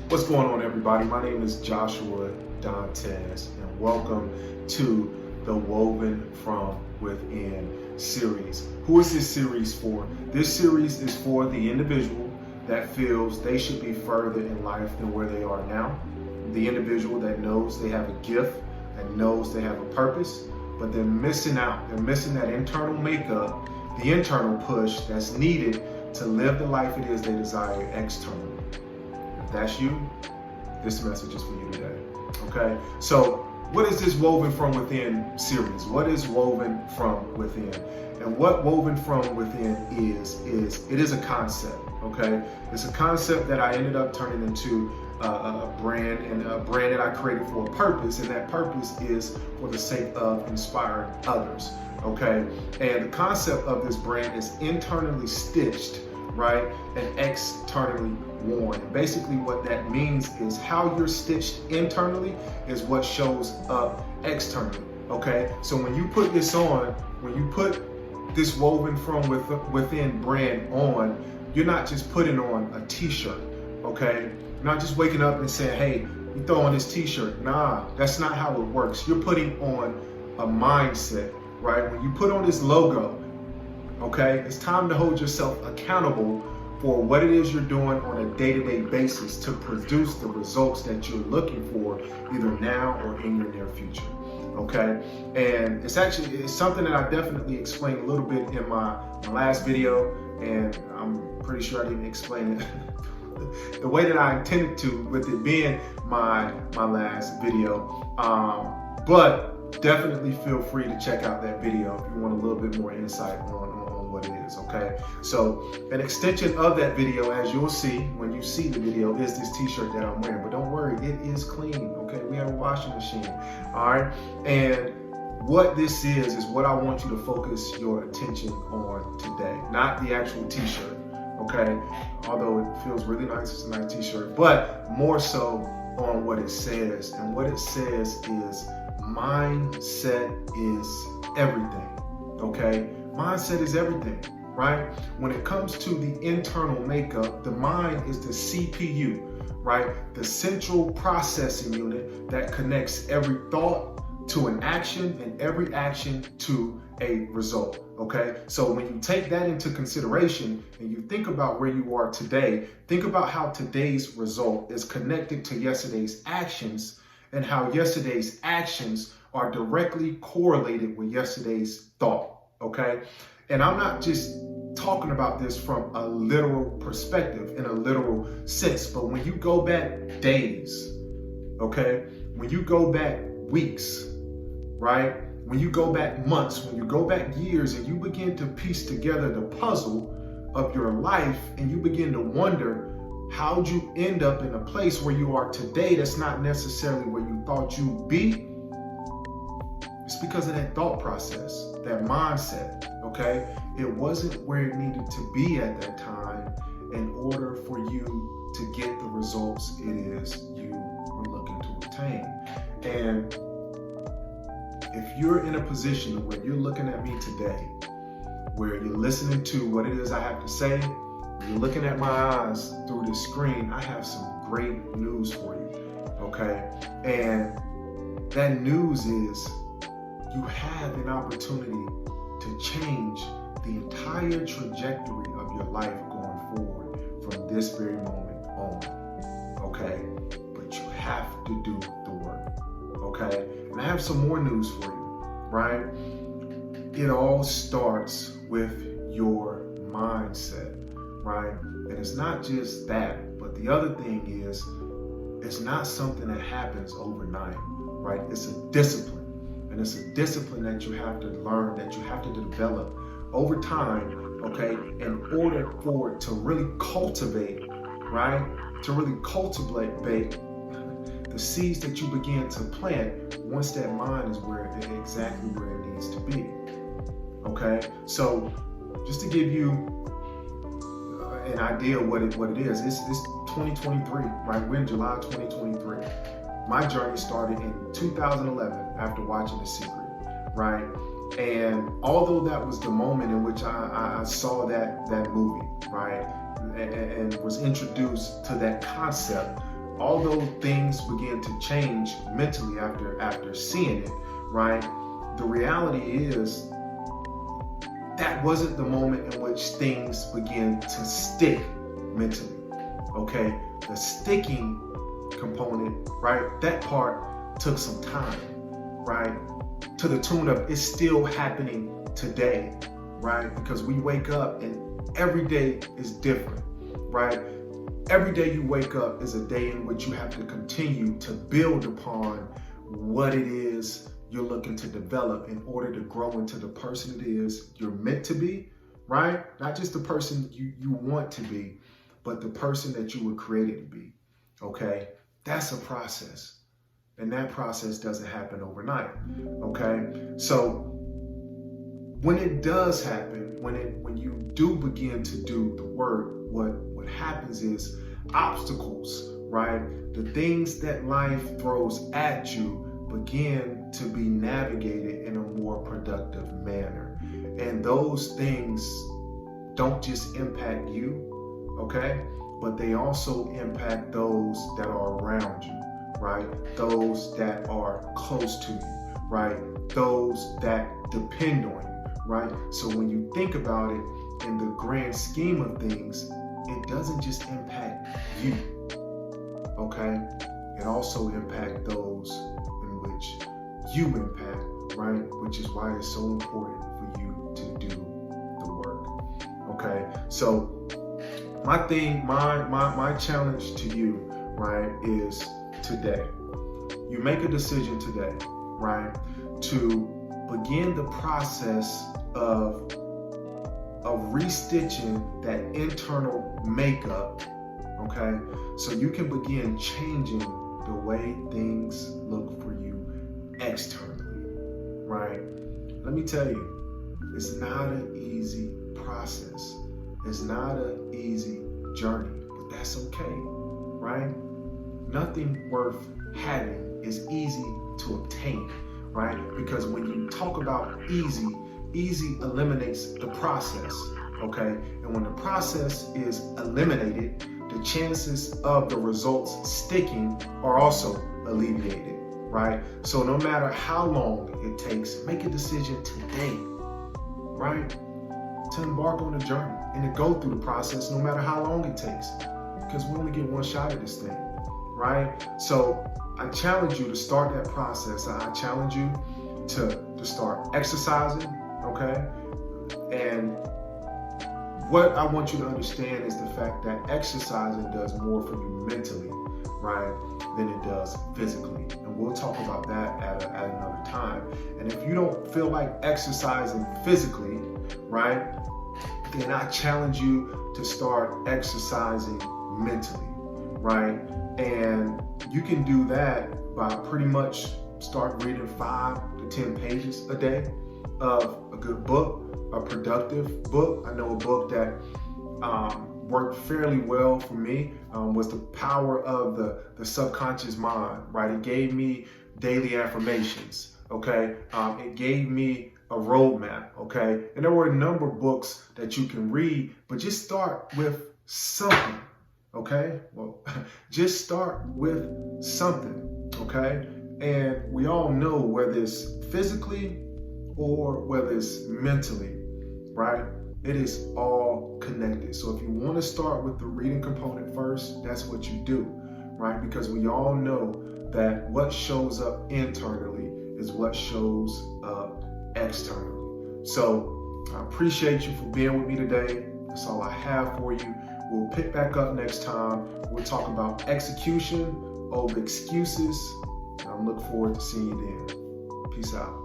What's going on, everybody? My name is Joshua Dantes, and welcome to the Woven from Within series. Who is this series for? This series is for the individual that feels they should be further in life than where they are now. The individual that knows they have a gift, that knows they have a purpose, but they're missing out. They're missing that internal makeup, the internal push that's needed to live the life it is they desire externally. If that's you, this message is for you today. Okay? So, what is this Woven from Within series? What is Woven from Within? And what Woven from Within is it is a concept. Okay? It's a concept that I ended up turning into a brand, and a brand that I created for a purpose, and that purpose is for the sake of inspiring others. Okay? And the concept of this brand is internally stitched, right, and externally worn. And basically what that means is how you're stitched internally is what shows up externally. Okay? So when you put this on, when you put this Woven from Within brand on, you're not just putting on a t-shirt. Okay? You're not just waking up and saying, hey, you throw on this t-shirt. Nah, that's not how it works. You're putting on a mindset, right? When you put on this logo, okay, it's time to hold yourself accountable for what it is you're doing on a day-to-day basis to produce the results that you're looking for, either now or in your near future. Okay, and it's something that I definitely explained a little bit in my last video, and I'm pretty sure I didn't explain it the way that I intended to, with it being my last video. But definitely feel free to check out that video if you want a little bit more insight on what it is. Okay, so an extension of that video, as you'll see when you see the video, is this t-shirt that I'm wearing. But don't worry, it is clean. Okay, we have a washing machine. All right, and what this is what I want you to focus your attention on today, not the actual t-shirt. Okay, although it feels really nice, it's a nice t-shirt, but more so on what it says. And what it says is mindset is everything. Okay, mindset is everything, right? When it comes to the internal makeup, the mind is the CPU, right? The central processing unit that connects every thought to an action and every action to a result. Okay, so when you take that into consideration and you think about where you are today, think about how today's result is connected to yesterday's actions, and how yesterday's actions are directly correlated with yesterday's thought. Okay, and I'm not just talking about this from a literal perspective, in a literal sense, but when you go back days, okay, when you go back weeks, right? When you go back months, when you go back years, and you begin to piece together the puzzle of your life, and you begin to wonder, how'd you end up in a place where you are today that's not necessarily where you thought you'd be? It's because of that thought process, that mindset, okay? It wasn't where it needed to be at that time in order for you to get the results it is you were looking to obtain. And if you're in a position where you're looking at me today, where you're listening to what it is I have to say, when you're looking at my eyes through the screen, I have some great news for you, okay? And that news is you have an opportunity to change the entire trajectory of your life going forward from this very moment on, okay? But you have to do the work, okay? And I have some more news for you, right? It all starts with your mindset, right? And it's not just that, but the other thing is, it's not something that happens overnight, right? It's a discipline. And it's a discipline that you have to learn, that you have to develop over time, okay, in order for it to really cultivate, right? To really cultivate the seeds that you begin to plant once that mind is exactly where it needs to be. Okay, so just to give you an idea of what it is, it's 2023, right? We're in July 2023. My journey started in 2011 after watching The Secret, right? And although that was the moment in which I saw that movie, right, and was introduced to that concept, although things begin to change mentally after seeing it, right? The reality is that wasn't the moment in which things began to stick mentally, okay? The sticking component, right? That part took some time, right? To the tune of it's still happening today, right? Because we wake up and every day is different, right? Every day you wake up is a day in which you have to continue to build upon what it is you're looking to develop in order to grow into the person it is you're meant to be, right? Not just the person you want to be, but the person that you were created to be, okay? That's a process. And that process doesn't happen overnight, okay? So when it does happen, when you do begin to do the work, what happens is obstacles, right? The things that life throws at you begin to be navigated in a more productive manner. And those things don't just impact you, okay? But they also impact those that are around you, right? Those that are close to you, right? Those that depend on you, right? So when you think about it in the grand scheme of things, it doesn't just impact you, okay? It also impacts those in which you impact, right? Which is why it's so important for you to do the work, okay? So my challenge to you, right, is today. You make a decision today, right, to begin the process of restitching that internal makeup, okay? So you can begin changing the way things look for you externally, right? Let me tell you, it's not an easy process. It's not an easy journey, but that's okay, right? Nothing worth having is easy to obtain, right? Because when you talk about easy eliminates the process, okay? And when the process is eliminated, the chances of the results sticking are also alleviated, right? So no matter how long it takes, make a decision today, right? To embark on a journey and to go through the process no matter how long it takes, because we only get one shot at this thing, right? So I challenge you to start that process. I challenge you to start exercising, okay? And what I want you to understand is the fact that exercising does more for you mentally, right, than it does physically. And we'll talk about that at another time. And if you don't feel like exercising physically, right, then I challenge you to start exercising mentally, right? And you can do that by pretty much start reading 5 to 10 pages a day of a good book, a productive book. I know a book that worked fairly well for me was The Power of the Subconscious Mind, right? It gave me daily affirmations, okay? It gave me a roadmap, okay? And there were a number of books that you can read, but just start with something, okay? Well, just start with something, okay? And we all know whether it's physically or whether it's mentally, right? It is all connected. So if you want to start with the reading component first, that's what you do, right? Because we all know that what shows up internally is what shows up externally. So I appreciate you for being with me today. That's all I have for you. We'll pick back up next time. We'll talk about execution over excuses. I look forward to seeing you then. Peace out.